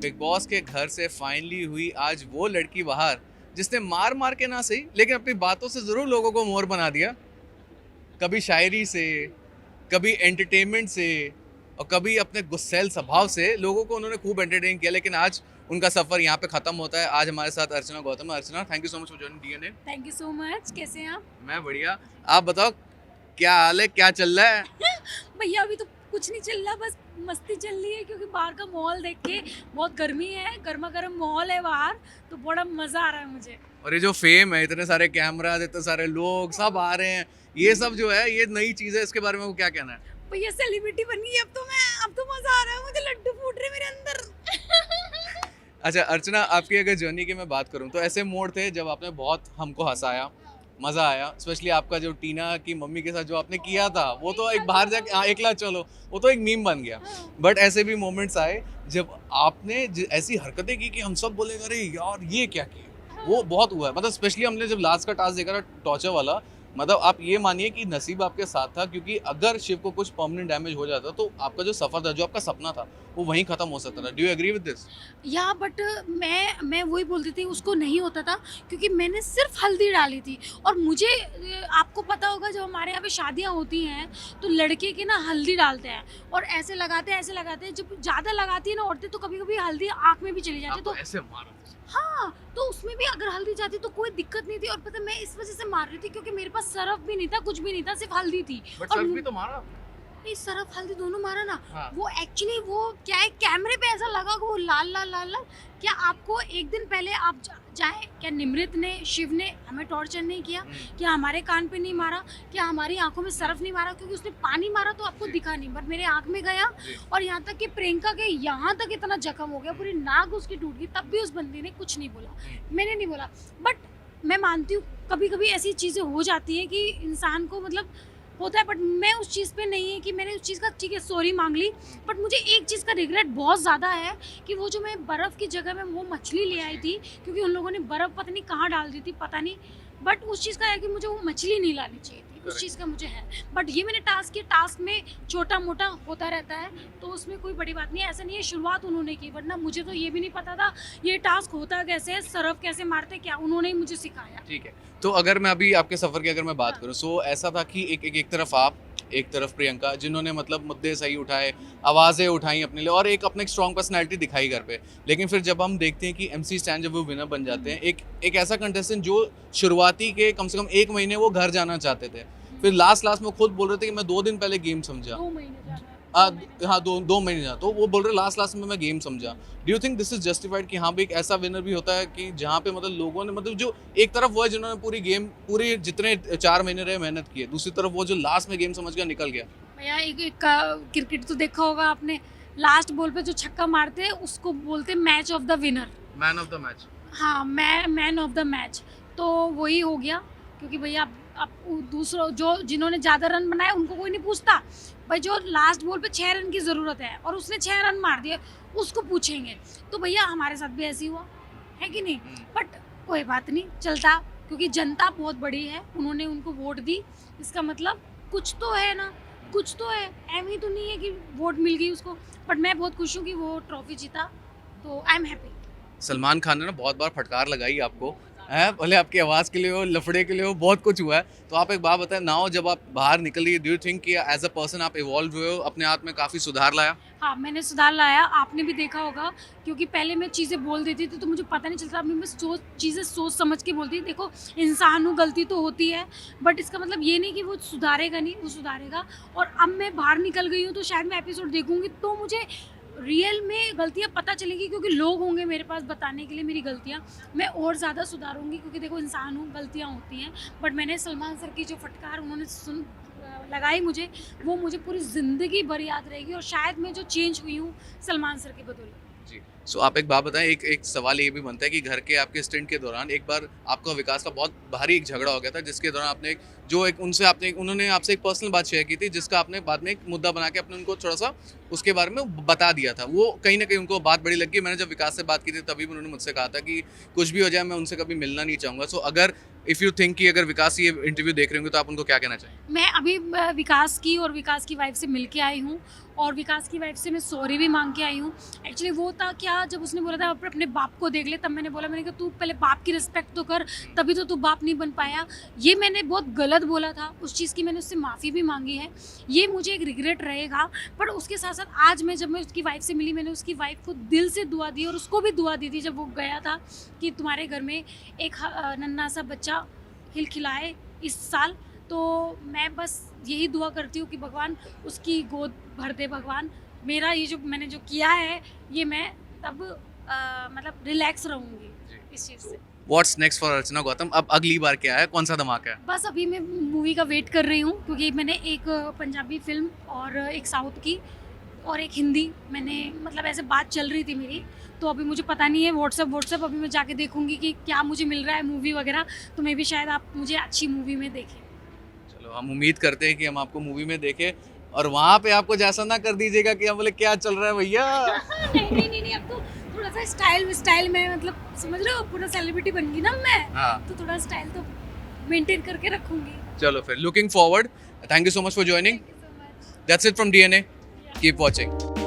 Big boss के घर से फाइनली हुई आज वो लड़की बाहर जिसने मार मार के ना सही लेकिन अपनी बातों से जरूर लोगों को मोर बना दिया। कभी शायरी से, कभी एंटरटेनमेंट से और कभी अपने गुस्सैल स्वभाव से लोगों को उन्होंने खूब एंटरटेन किया। लेकिन आज उनका सफर यहाँ पे खत्म होता है। आज हमारे साथ अर्चना गौतम है। Archana, thank you so much for joining DNA. Thank you so much. कैसे हैं आप? मैं बढ़िया। आप बताओ क्या हाल है, क्या चल रहा है? भैया अभी तो कुछ नहीं चल रहा, बस मस्ती चल रही है क्योंकि बाहर का माहौल देख के बहुत गर्मी है, गर्मा गर्म माहौल है बाहर, तो बड़ा मजा आ रहा है मुझे। और ये जो फेम है, इतने सारे कैमरा, इतने सारे लोग सब आ रहे हैं, ये सब जो है ये नई चीज है, इसके बारे में वो क्या कहना है? भैया सेलिब्रिटी बन गई अब तो मजा आ रहा है मुझे, लड्डू फूट रहे मेरे अंदर। अच्छा अर्चना, आपकी अगर जर्नी की मैं बात करूं तो ऐसे मोड़ थे जब आपने बहुत हमको हंसाया, मज़ा आया। स्पेशली आपका जो टीना की मम्मी के साथ जो आपने किया था, वो तो एक बाहर जाके एकला चलो, वो तो एक मीम बन गया। बट ऐसे भी मोमेंट्स आए जब आपने ऐसी हरकतें की कि हम सब बोले अरे यार ये क्या किया। वो बहुत हुआ है, मतलब स्पेशली हमने जब लास्ट का टास्क देखा था टॉर्चर वाला, मतलब आप ये मानिए कि नसीब आपके साथ था, क्योंकि अगर शिव को कुछ परमानेंट डैमेज हो जाता तो आपका जो सफर था, जो आपका सपना था, वो वहीं खत्म हो सकता था। Do you agree with this? या बट मैं वही बोलती थी, उसको नहीं होता था क्योंकि मैंने सिर्फ हल्दी डाली थी। और मुझे आपको पता होगा जब हमारे यहाँ पे शादियाँ होती हैं तो लड़के की ना हल्दी डालते हैं और ऐसे लगाते हैं। जब ज़्यादा लगाती है ना औरतें तो कभी कभी हल्दी आँख में भी चली जाती है। तो ऐसे मारा हाँ, तो उसमें भी अगर हल्दी जाती तो कोई दिक्कत नहीं थी। और पता है, मैं इस वजह से मार रही थी क्योंकि मेरे पास सरफ भी नहीं था, कुछ भी नहीं था, सिर्फ हल्दी थी। बट और सर्फ भी तो मारा। नहीं, सरफ हल्दी दोनों मारा ना। हाँ। वो एक्चुअली वो क्या है, कैमरे पे ऐसा लगा कि वो लाल लाल लाल लाल। क्या आपको एक दिन पहले आप जाए, क्या निमृत ने, शिव ने हमें टॉर्चर नहीं किया? क्या हमारे कान पे नहीं मारा? क्या हमारी आंखों में सरफ नहीं मारा? क्योंकि उसने पानी मारा तो आपको दिखा नहीं, बट मेरे आंख में गया। और यहाँ तक कि प्रियंका के यहाँ तक इतना जख्म हो गया, पूरी नाक उसकी टूट गई, तब भी उस बंदी ने कुछ नहीं बोला, मैंने नहीं बोला। बट मैं मानती हूँ कभी कभी ऐसी चीज़ें हो जाती हैं कि इंसान को मतलब होता है। बट मैं उस चीज़ पे नहीं है कि मैंने उस चीज़ का ठीक है सॉरी मांग ली। बट मुझे एक चीज़ का रिग्रेट बहुत ज़्यादा है कि वो जो मैं बर्फ़ की जगह में वो मछली ले आई थी, क्योंकि उन लोगों ने बर्फ़ पता नहीं कहाँ डाल दी थी, पता नहीं। बट उस चीज़ का है कि मुझे वो मछली नहीं लानी चाहिए थी, उस चीज़ का मुझे है। बट ये मैंने टास्क किया, टास्क में छोटा मोटा होता रहता है तो उसमें कोई बड़ी बात नहीं है। ऐसा नहीं है शुरुआत उन्होंने की, वरना मुझे तो ये भी नहीं पता था ये टास्क होता कैसे है, सरफ कैसे मारते, क्या उन्होंने ही मुझे सिखाया। ठीक है, तो अगर मैं अभी आपके सफ़र की अगर मैं बात करूँ, सो ऐसा था कि एक तरफ आप, एक तरफ प्रियंका, जिन्होंने मतलब मुद्दे सही उठाए, आवाज़ें उठाई अपने लिए और एक अपने स्ट्रॉन्ग पर्सनैलिटी दिखाई घर पे। लेकिन फिर जब हम देखते हैं कि MC स्टैन जब वो विनर बन जाते हैं, एक ऐसा कंटेस्टेंट जो शुरुआती के कम से कम 1 महीने वो घर जाना चाहते थे, फिर लास्ट में खुद बोल रहे थे कि मैं 2 दिन पहले गेम समझा। 2 महीने जाना है। हाँ, दो महीने जाना, तो वो बोल रहे लास्ट में मैं गेम समझा। Do you think this is justified कि हाँ भाई एक ऐसा विनर भी होता है कि जहाँ पे मतलब लोगों ने, मतलब जो एक तरफ वो है जिन्होंने पूरी जितने 4 महीने रहे मेहनत की है, दूसरी तरफ वो जो लास्ट में गेम समझ गया, निकल गया। भैया एक क्रिकेट तो देखा होगा आपने, लास्ट बॉल पे जो छक्का मारते हैं उसको बोलते हैं match of the winner. Man of the match. हाँ, मैन ऑफ द मैच। तो वही हो गया क्योंकि भैया अब दूसरों जो जिन्होंने ज़्यादा रन बनाए उनको कोई नहीं पूछता। भाई जो लास्ट बॉल पे 6 रन की ज़रूरत है और उसने 6 रन मार दिए, उसको पूछेंगे। तो भैया हमारे साथ भी ऐसे ही हुआ है कि नहीं? बट कोई बात नहीं, चलता, क्योंकि जनता बहुत बड़ी है, उन्होंने उनको वोट दी, इसका मतलब कुछ तो है ना, कुछ तो है। एम ही तो नहीं है कि वोट मिल गई उसको। बट मैं बहुत खुश हूँ कि वो ट्रॉफी जीता, तो I am happy. Salman Khan ने ना बहुत बार फटकार लगाई आपको, है भले आपकी आवाज़ के लिए हो, लफड़े के लिए हो, बहुत कुछ हुआ है। तो आप एक बात बताएं, नाउ जब आप बाहर निकल रही है, डू यू थिंक कि एज अ पर्सन आप इवॉल्व हुए हो, अपने आप में काफ़ी सुधार लाया? हाँ, मैंने सुधार लाया, आपने भी देखा होगा, क्योंकि पहले मैं चीज़ें बोल देती थी तो मुझे पता नहीं चलता, अभी मैं चीज़ें सोच समझ के बोलती थी। देखो, इंसान हूँ, गलती तो होती है, बट इसका मतलब ये नहीं कि वो सुधारेगा नहीं, वो सुधारेगा। और अब मैं बाहर निकल गई हूँ तो शायद मैं एपिसोड देखूँगी तो मुझे रियल में गलतियाँ पता चलेगी, क्योंकि लोग होंगे मेरे पास बताने के लिए मेरी गलतियाँ। मैं और ज़्यादा सुधारूंगी क्योंकि देखो इंसान हूँ, गलतियाँ होती हैं। बट मैंने सलमान सर की जो फटकार उन्होंने लगाई मुझे, वो मुझे पूरी ज़िंदगी भर याद रहेगी। और शायद मैं जो चेंज हुई हूँ सलमान सर की बदौलत। जी। सो आप एक बात बताएं, एक सवाल ये भी बनता है कि घर के आपके स्टंट के दौरान एक बार आपका विकास का बहुत भारी एक झगड़ा हो गया था, जिसके दौरान आपने उन्होंने आपसे एक पर्सनल बात शेयर की थी, जिसका आपने बाद में एक मुद्दा बना के आपने उनको थोड़ा सा उसके बारे में बता दिया था। वो कहीं ना कहीं उनको बात बड़ी लगी। मैंने जब विकास से बात की थी तभी उन्होंने मुझसे कहा था कि कुछ भी हो जाए मैं उनसे कभी मिलना नहीं चाहूँगा। सो अगर इफ़ यू थिंक कि अगर विकास ये इंटरव्यू देख रहे होंगे तो आप उनको क्या कहना चाहेंगे? मैं अभी विकास की और विकास की वाइफ से मिल के आई हूँ और विकास की वाइफ से मैं सॉरी भी मांग के आई हूँ। एक्चुअली वो था क्या किया, जब उसने बोला था अपने बाप को देख ले, तब मैंने बोला, मैंने कहा तू पहले बाप की रिस्पेक्ट तो कर, तभी तो तू बाप नहीं बन पाया। ये मैंने बहुत गलत बोला था, उस चीज़ की मैंने उससे माफ़ी भी मांगी है, ये मुझे एक रिग्रेट रहेगा। पर उसके साथ साथ आज जब मैं उसकी वाइफ से मिली, मैंने उसकी वाइफ को दिल से दुआ दी, और उसको भी दुआ दी थी जब वो गया था कि तुम्हारे घर में एक नन्हा सा बच्चा खिलखिलाए इस साल। तो मैं बस यही दुआ करती हूँ कि भगवान उसकी गोद भर दे। भगवान, मेरा ये जो मैंने जो किया है, ये मैं तब मतलब रिलैक्स रहूँगी इस चीज़ से। व्हाट्स नेक्स्ट फॉर अर्चना गौतम? अब अगली बार क्या है, कौन सा धमाका है? बस अभी मैं मूवी का वेट कर रही हूँ, क्योंकि मैंने एक पंजाबी फिल्म और एक साउथ की और एक हिंदी, मैंने मतलब ऐसे बात चल रही थी मेरी, तो अभी मुझे पता नहीं है व्हाट्सएप अभी मैं जाके देखूंगी कि क्या मुझे मिल रहा है मूवी वगैरह, तो मैं भी शायद आप मुझे अच्छी मूवी में देखें। चलो, हम उम्मीद करते हैं कि हम आपको मूवी में देखें, और वहाँ पे आपको जैसा ना कर दीजिएगा कि हम बोले क्या चल रहा है भैया। नहीं, अब तो थोड़ा सा स्टाइल में, मतलब समझ रहे हो, पूरा सेलिब्रिटी बन गई ना मैं, हाँ, तो थोड़ा स्टाइल तो मेंटेन करके रखूंगी। चलो फिर, looking forward, thank you so much for joining. Thank you so much. That's it from DNA, keep watching.